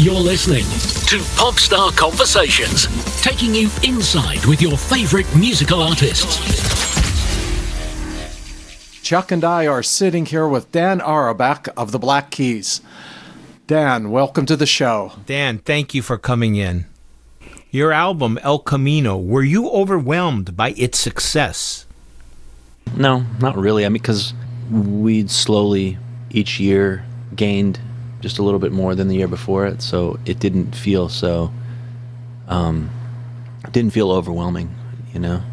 You're listening to Popstar Conversations, taking you inside with your favorite musical artists. Chuck and I are sitting here with Dan Auerbach of the Black Keys. Dan, welcome to the show. Dan, thank you for coming in. Your album, El Camino, were you overwhelmed by its success? No, not really. I mean, because we'd slowly, each year, gained just a little bit more than the year before it, so it didn't feel overwhelming, you know?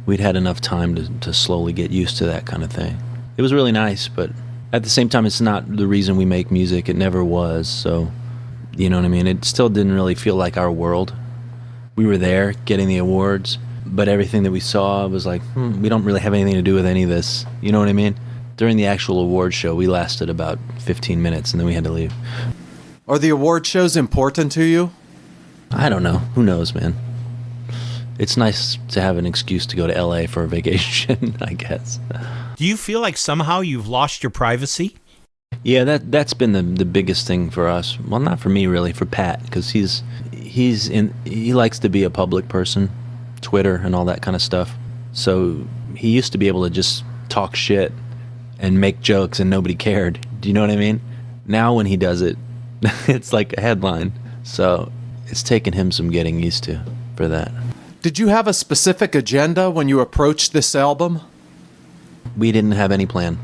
We'd had enough time to slowly get used to that kind of thing. It was really nice, but at the same time, it's not the reason we make music. It never was, so, you know what I mean? It still didn't really feel like our world. We were there getting the awards, but everything that we saw was like, we don't really have anything to do with any of this. You know what I mean? During the actual award show, we lasted about 15 minutes, and then we had to leave. Are the award shows important to you? I don't know. Who knows, man? It's nice to have an excuse to go to LA for a vacation, I guess. Do you feel like somehow you've lost your privacy? Yeah, that's been the biggest thing for us. Well, not for me really, for Pat, because he likes to be a public person, Twitter and all that kind of stuff. So he used to be able to just talk shit and make jokes and nobody cared. Do you know what I mean? Now when he does it, it's like a headline. So it's taken him some getting used to for that. Did you have a specific agenda when you approached this album? We didn't have any plan.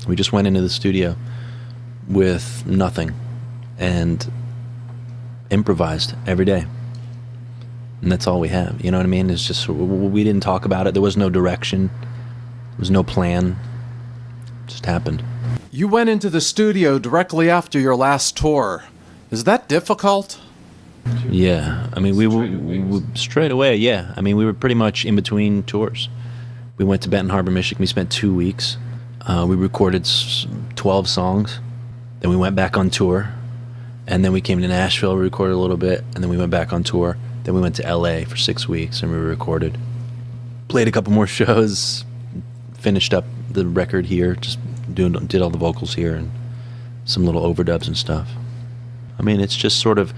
We just went into the studio with nothing and improvised every day. And that's all we have. You know what I mean? It's just, we didn't talk about it. There was no direction. There was no plan. It just happened. You went into the studio directly after your last tour. Is that difficult? Yeah. I mean, we were straight away, yeah. I mean, we were pretty much in between tours. We went to Benton Harbor, Michigan. We spent 2 weeks. We recorded 12 songs. Then we went back on tour. And then we came to Nashville, we recorded a little bit, and then we went back on tour. Then we went to LA for 6 weeks and we recorded. Played a couple more shows, finished up the record here, just did all the vocals here and some little overdubs and stuff. I mean, it's just sort of,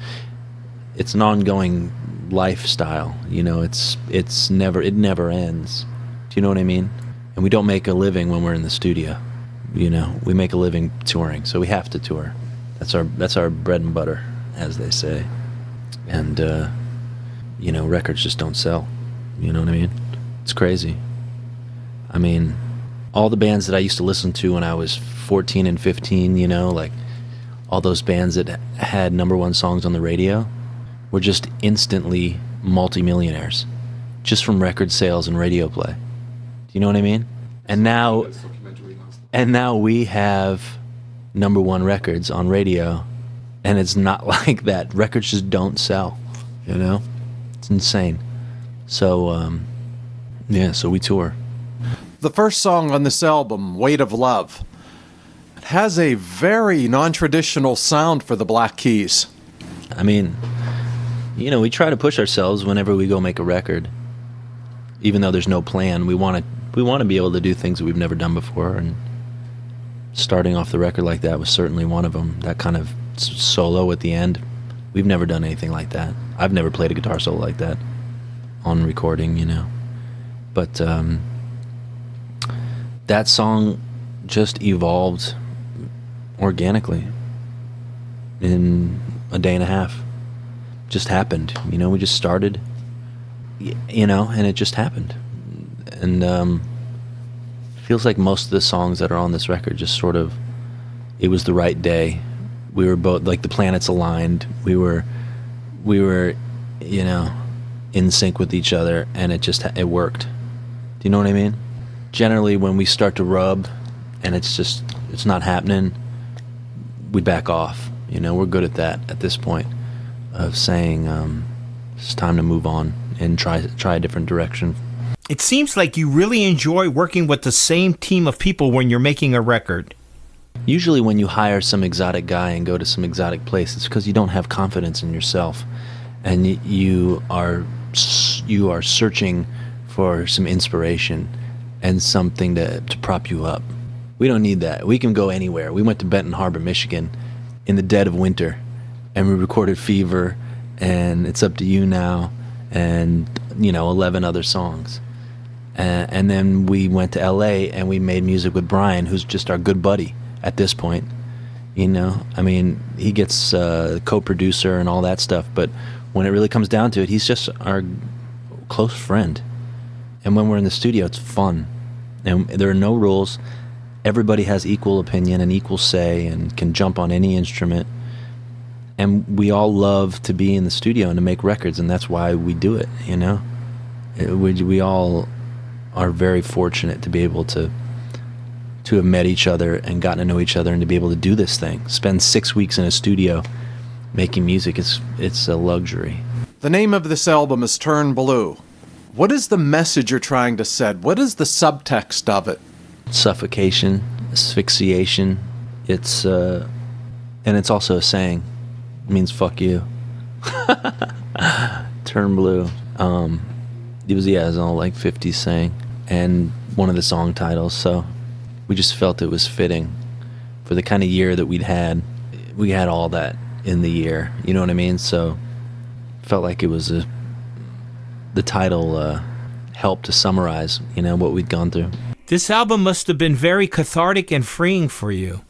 it's an ongoing lifestyle, you know, it never ends. Do you know what I mean? And we don't make a living when we're in the studio, you know, we make a living touring, so we have to tour. That's our bread and butter, as they say. And, you know, records just don't sell. You know what I mean? It's crazy. I mean, all the bands that I used to listen to when I was 14 and 15, you know, like all those bands that had #1 songs on the radio were just instantly multimillionaires just from record sales and radio play. Do you know what I mean? And now we have #1 records on radio, and it's not like that. Records just don't sell, you know? It's insane. So, so we tour. The first song on this album, Weight of Love, it has a very non-traditional sound for the Black Keys. I mean, you know, we try to push ourselves whenever we go make a record. Even though there's no plan, we want to be able to do things that we've never done before, and starting off the record like that was certainly one of them. That kind of solo at the end, we've never done anything like that. I've never played a guitar solo like that on recording, you know. But that song just evolved organically in a day and a half. Just happened, you know. We just started, you know, and it just happened. And feels like most of the songs that are on this record just sort of, it was the right day. We were both, like, the planets aligned. We were, you know, in sync with each other, and it worked. Do you know what I mean? Generally, when we start to rub and it's not happening, we back off. You know, we're good at that at this point, of saying it's time to move on and try a different direction. It seems like you really enjoy working with the same team of people when you're making a record. Usually when you hire some exotic guy and go to some exotic place, it's because you don't have confidence in yourself, and you are searching for some inspiration and something to prop you up. We don't need that. We can go anywhere. We went to Benton Harbor, Michigan in the dead of winter, and we recorded Fever and It's Up to You Now and 11 other songs. And then we went to LA and we made music with Brian, who's just our good buddy at this point. I mean, he gets co-producer and all that stuff, but when it really comes down to it, he's just our close friend. And when we're in the studio, it's fun. And there are no rules. Everybody has equal opinion and equal say and can jump on any instrument. And we all love to be in the studio and to make records, and that's why we do it, We all are very fortunate to be able to have met each other and gotten to know each other and to be able to do this thing. Spend 6 weeks in a studio making music, it's a luxury. The name of this album is Turn Blue. What is the message you're trying to send? What is the subtext of it? Suffocation, asphyxiation. It's and it's also a saying. It means fuck you. Turn blue. It was an old 50s saying, and one of the song titles. So we just felt it was fitting for the kind of year that we'd had. We had all that in the year, you know what I mean? So felt like it was the title helped to summarize, what we'd gone through. This album must have been very cathartic and freeing for you.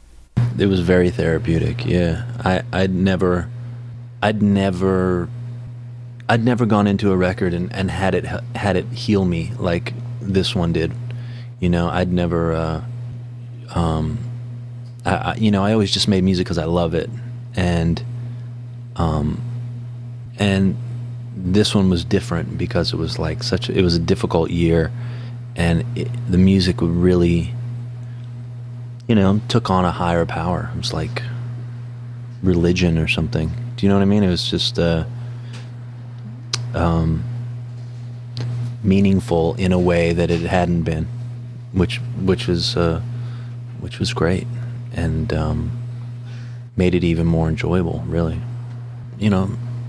It was very therapeutic. Yeah, I'd never gone into a record and had it heal me like this one did. I'd never. I always just made music because I love it, and this one was different because it was it was a difficult year, and the music would really, took on a higher power. It was like religion or something. Do you know what I mean? It was just meaningful in a way that it hadn't been, which was great, and made it even more enjoyable. Really,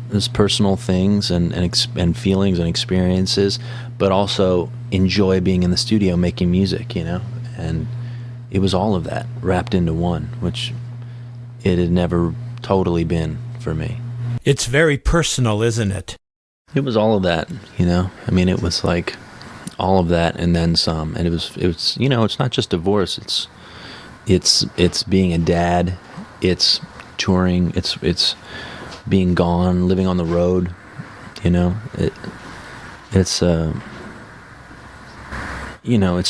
there's personal things and feelings and experiences, but also enjoy being in the studio making music. And it was all of that wrapped into one, which it had never totally been for me. It's very personal, isn't it? It was all of that, I mean, it was like all of that and then some. And it was it's not just divorce. It's being a dad. It's touring. It's being gone, living on the road. It's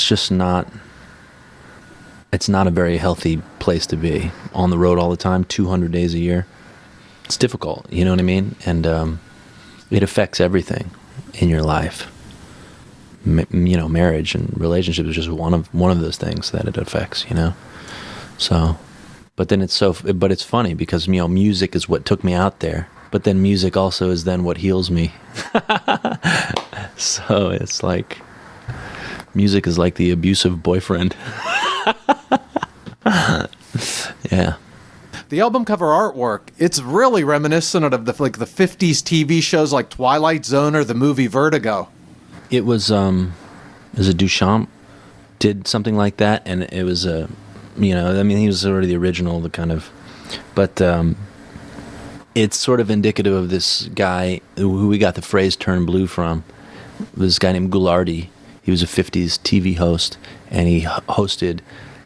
just not. It's not a very healthy place to be. On the road all the time, 200 days a year. It's difficult, you know what I mean? And it affects everything in your life. Marriage and relationships is just one of those things that it affects, So, but then it's funny because music is what took me out there. But then music also is then what heals me. So it's like music is like the abusive boyfriend. Yeah. The album cover artwork, it's really reminiscent of the 50s TV shows like Twilight Zone or the movie Vertigo. It was a Duchamp did something like that, and it was he was already the original, but it's sort of indicative of this guy who we got the phrase "turn blue" from. This guy named Goulardi. He was a 50s TV host, and he hosted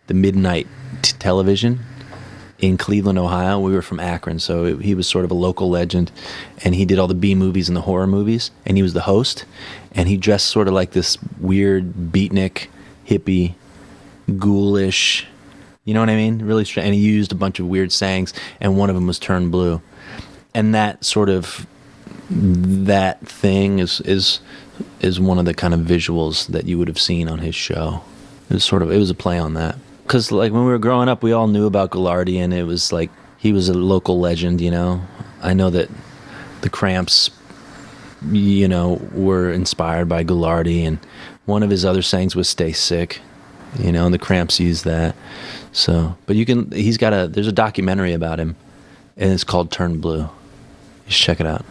the midnight television in Cleveland, Ohio. We were from Akron, so he was sort of a local legend, and he did all the B movies and the horror movies, and he was the host, and he dressed sort of like this weird beatnik, hippie, ghoulish, you know what I mean? Really strange. And he used a bunch of weird sayings, and one of them was "turn blue," and that thing is one of the kind of visuals that you would have seen on his show. It was a play on that. Because when we were growing up, we all knew about Goulardi, and it was like he was a local legend, I know that the Cramps, were inspired by Goulardi, and one of his other sayings was "stay sick," and the Cramps used that. So, but there's a documentary about him, and it's called "Turn Blue." You should check it out.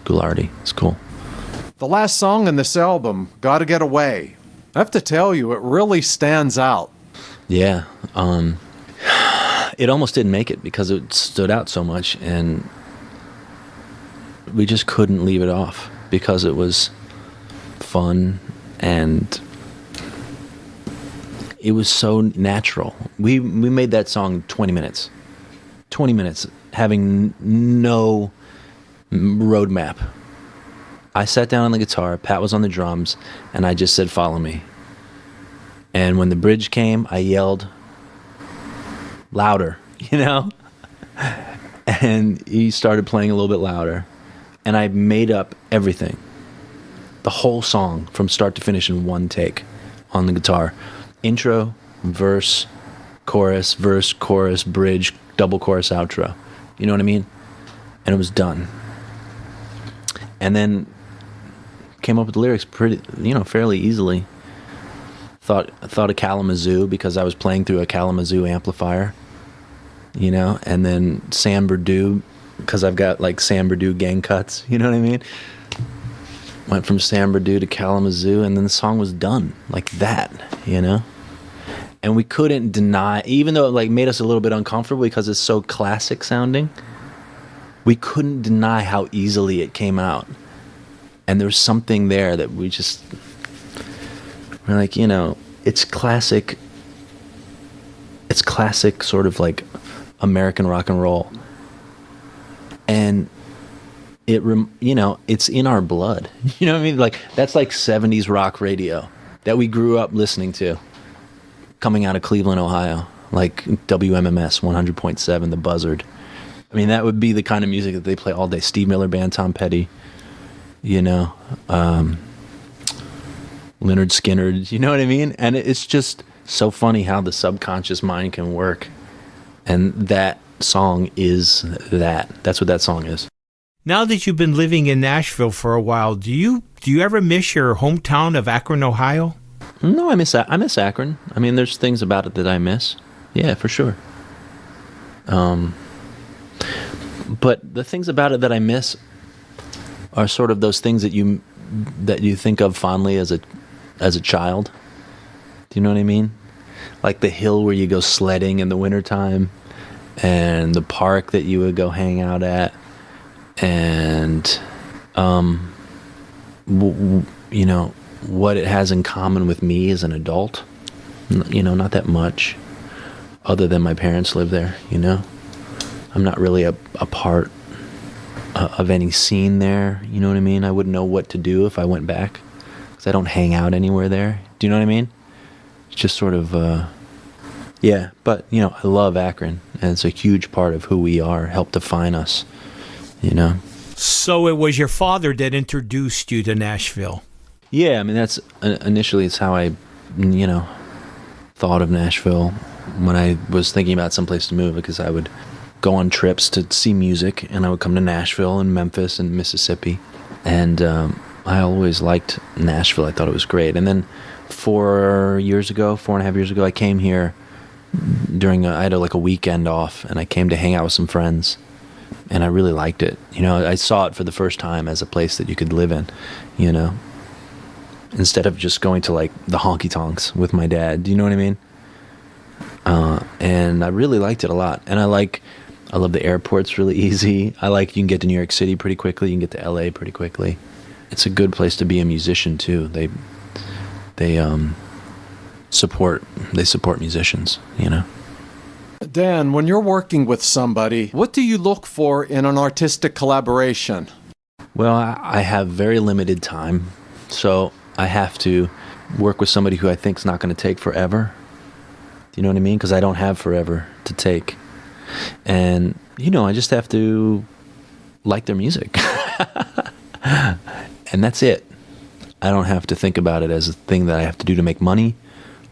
Goulardi, it's cool. The last song in this album, "Gotta Get Away," I have to tell you, it really stands out. Yeah, it almost didn't make it because it stood out so much, and we just couldn't leave it off because it was fun and it was so natural. We made that song 20 minutes. 20 minutes, having no roadmap. I sat down on the guitar, Pat was on the drums, and I just said, "Follow me." And when the bridge came, I yelled louder, you know? And he started playing a little bit louder. And I made up everything. The whole song from start to finish in one take on the guitar. Intro, verse, chorus, bridge, double chorus, outro. You know what I mean? And it was done. And then came up with the lyrics pretty, fairly easily. Thought of Kalamazoo because I was playing through a Kalamazoo amplifier, and then Sam Berdue because I've got like Sam Berdue gang cuts, you know what I mean? Went from Sam Berdue to Kalamazoo, and then the song was done like that, And we couldn't deny, even though it like made us a little bit uncomfortable because it's so classic sounding, we couldn't deny how easily it came out. And there was something there that we're like, it's classic sort of like American rock and roll. And it's in our blood. You know what I mean? Like, that's like 70s rock radio that we grew up listening to coming out of Cleveland, Ohio, like WMMS 100.7, The Buzzard. I mean, that would be the kind of music that they play all day. Steve Miller Band, Tom Petty, Leonard Skinner, you know what I mean? And it's just so funny how the subconscious mind can work. And that song is that. That's what that song is. Now that you've been living in Nashville for a while, do you ever miss your hometown of Akron, Ohio? No, I miss Akron. I mean, there's things about it that I miss. Yeah, for sure. But the things about it that I miss are sort of those things that you think of fondly as a child. Do you know what I mean? Like the hill where you go sledding in the wintertime, and the park that you would go hang out at, and what it has in common with me as an adult. Not that much, other than my parents live there. I'm not really a part of any scene there. You know what I mean? I wouldn't know what to do if I went back because I don't hang out anywhere there. Do you know what I mean? It's just sort of, yeah. But, I love Akron, and it's a huge part of who we are, helped define us, So it was your father that introduced you to Nashville? Yeah, I mean, that's initially it's how I, thought of Nashville when I was thinking about someplace to move, because I would go on trips to see music, and I would come to Nashville and Memphis and Mississippi, and I always liked Nashville. I thought it was great. And then 4.5 years ago, I came here I had a weekend off, and I came to hang out with some friends, and I really liked it. I saw it for the first time as a place that you could live in, instead of just going to like the honky tonks with my dad. Do you know what I mean? And I really liked it a lot. And I love the airport's really easy. You can get to New York City pretty quickly. You can get to LA pretty quickly. It's a good place to be a musician too. They support musicians, Dan, when you're working with somebody, what do you look for in an artistic collaboration? Well, I have very limited time, so I have to work with somebody who I think is not going to take forever. Do you know what I mean? Because I don't have forever to take. And, I just have to like their music. And that's it. I don't have to think about it as a thing that I have to do to make money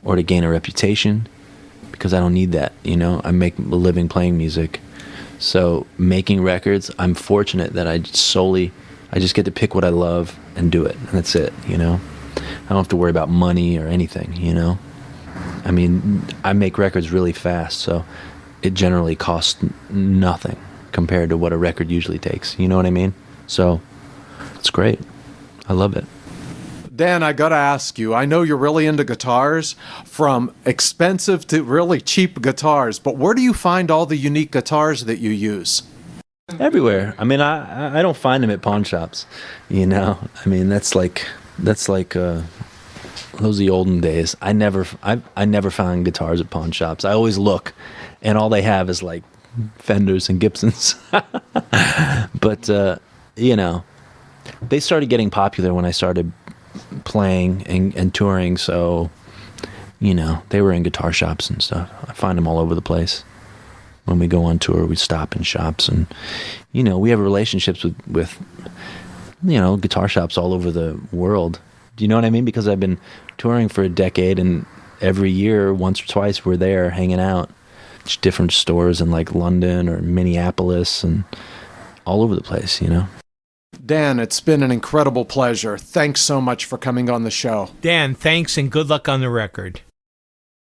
or to gain a reputation, because I don't need that. I make a living playing music. So making records, I'm fortunate that I just get to pick what I love and do it. And that's it, I don't have to worry about money or anything, I mean, I make records really fast, so it generally costs nothing compared to what a record usually takes. You know what I mean? So it's great. I love it. Dan, I gotta ask you, I know you're really into guitars, from expensive to really cheap guitars, but where do you find all the unique guitars that you use? Everywhere. I mean, I don't find them at pawn shops, you know. I mean, that's like those are the olden days. I never found guitars at pawn shops. I always look, and all they have is like Fenders and Gibsons. But you know, they started getting popular when I started playing and touring. So, you know, they were in guitar shops and stuff. I find them all over the place. When we go on tour, we stop in shops, and you know, we have relationships with you know, guitar shops all over the world. Do you know what I mean? Because I've been touring for a decade, and every year, once or twice, we're there hanging out. It's different stores in like London or Minneapolis and all over the place, you know. Dan, it's been an incredible pleasure. Thanks so much for coming on the show. Dan, thanks and good luck on the record.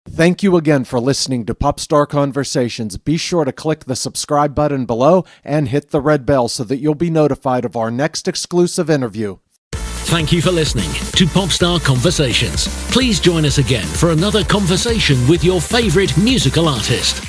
Thank you again for listening to Popstar Conversations. Be sure to click the subscribe button below and hit the red bell so that you'll be notified of our next exclusive interview. Thank you for listening to Popstar Conversations. Please join us again for another conversation with your favorite musical artist.